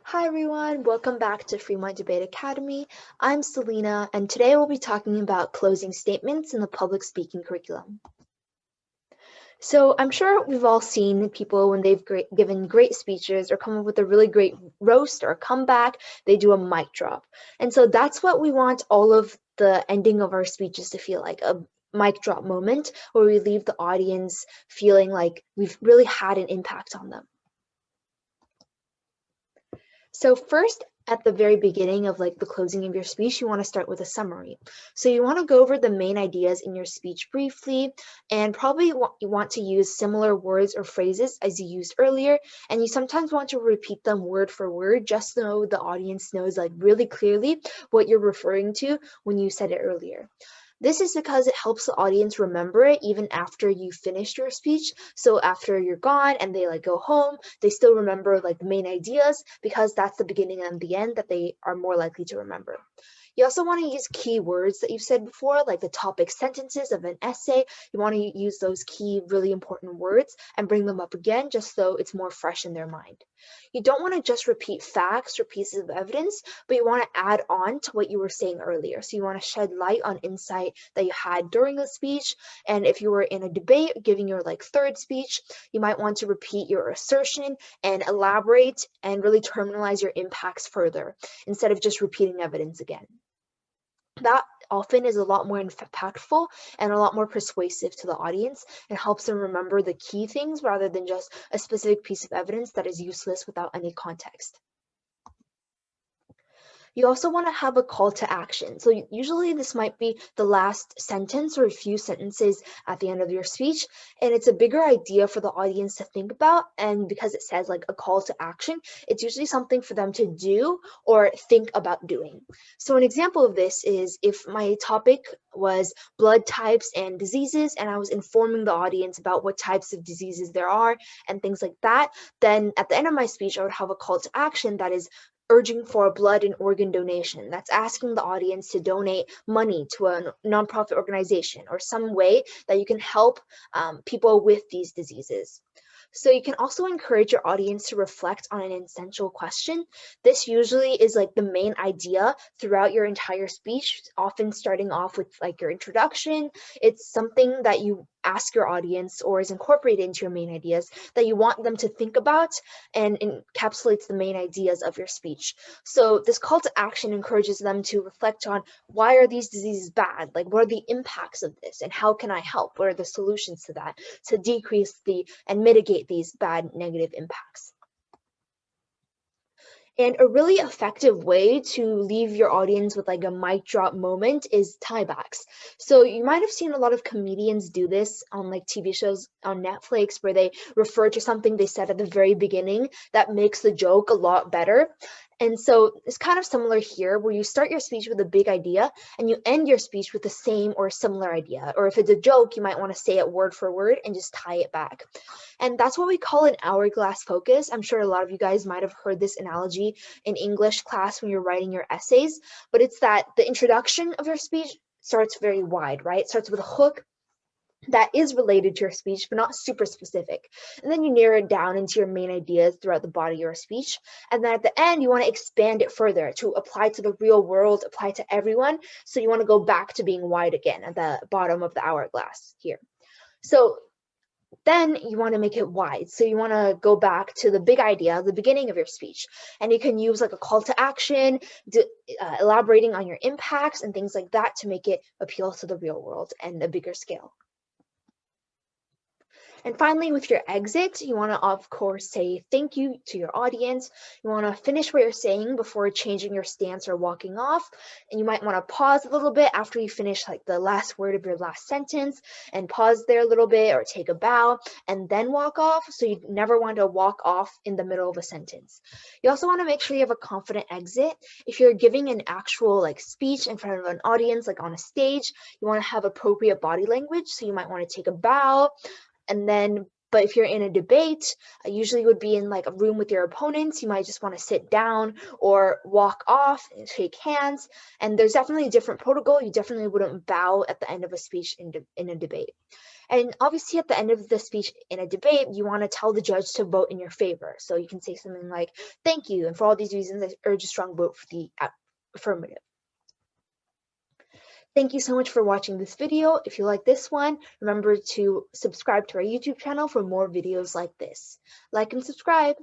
Hi everyone, welcome back to Fremont Debate Academy. I'm Selena, and today we'll be talking about closing statements in the public speaking curriculum. So I'm sure we've all seen people when they've given great speeches or come up with a really great roast or a comeback, they do a mic drop. And so that's what we want all of the ending of our speeches to feel like, a mic drop moment where we leave the audience feeling like we've really had an impact on them. So first, at the very beginning of the closing of your speech, you want to start with a summary. So you want to go over the main ideas in your speech briefly, and probably you want to use similar words or phrases as you used earlier, and you sometimes want to repeat them word for word just so the audience knows really clearly what you're referring to when you said it earlier. This is because it helps the audience remember it even after you finished your speech. So after you're gone and they go home, they still remember the main ideas because that's the beginning and the end that they are more likely to remember. You also want to use key words that you've said before, like the topic sentences of an essay. You want to use those key, really important words and bring them up again just so it's more fresh in their mind. You don't want to just repeat facts or pieces of evidence, but you want to add on to what you were saying earlier. So you want to shed light on insight that you had during the speech. And if you were in a debate giving your third speech, you might want to repeat your assertion and elaborate and really terminalize your impacts further instead of just repeating evidence again. That often is a lot more impactful and a lot more persuasive to the audience and helps them remember the key things rather than just a specific piece of evidence that is useless without any context. You also want to have a call to action. So usually this might be the last sentence or a few sentences at the end of your speech, and it's a bigger idea for the audience to think about. And because it says a call to action, it's usually something for them to do or think about doing. So an example of this is if my topic was blood types and diseases, and I was informing the audience about what types of diseases there are and things like that, then at the end of my speech, I would have a call to action that is urging for a blood and organ donation. That's asking the audience to donate money to a nonprofit organization or some way that you can help people with these diseases. So you can also encourage your audience to reflect on an essential question. This usually is the main idea throughout your entire speech, often starting off with your introduction. It's something that you ask your audience or is incorporated into your main ideas that you want them to think about and encapsulates the main ideas of your speech. So this call to action encourages them to reflect on, why are these diseases bad? What are the impacts of this and how can I help? What are the solutions to that to decrease and mitigate these bad negative impacts? And a really effective way to leave your audience with a mic drop moment is tiebacks. So you might have seen a lot of comedians do this on TV shows on Netflix where they refer to something they said at the very beginning that makes the joke a lot better. And so it's kind of similar here where you start your speech with a big idea and you end your speech with the same or similar idea. Or if it's a joke, you might want to say it word for word and just tie it back. And that's what we call an hourglass focus. I'm sure a lot of you guys might have heard this analogy in English class when you're writing your essays, but it's that the introduction of your speech starts very wide, right? It starts with a hook that is related to your speech, but not super specific. And then you narrow it down into your main ideas throughout the body of your speech. And then at the end, you want to expand it further to apply to the real world, apply to everyone. So you want to go back to being wide again at the bottom of the hourglass here. So then you want to make it wide. So you want to go back to the big idea, the beginning of your speech. And you can use a call to action, elaborating on your impacts and things like that to make it appeal to the real world and a bigger scale. And finally, with your exit, you want to, of course, say thank you to your audience. You want to finish what you're saying before changing your stance or walking off. And you might want to pause a little bit after you finish the last word of your last sentence and pause there a little bit or take a bow and then walk off. So you never want to walk off in the middle of a sentence. You also want to make sure you have a confident exit. If you're giving an actual speech in front of an audience, on a stage, you want to have appropriate body language. So you might want to take a bow and then But if you're in a debate, usually would be in like a room with your opponents. You might just want to sit down or walk off and shake hands. And there's definitely a different protocol. You definitely wouldn't bow at the end of a speech in a debate. And obviously at the end of the speech in a debate, you want to tell the judge to vote in your favor. So you can say something like, thank you, and for all these reasons, I urge a strong vote for the affirmative. Thank you so much for watching this video. If you like this one, remember to subscribe to our YouTube channel for more videos like this. Like and subscribe.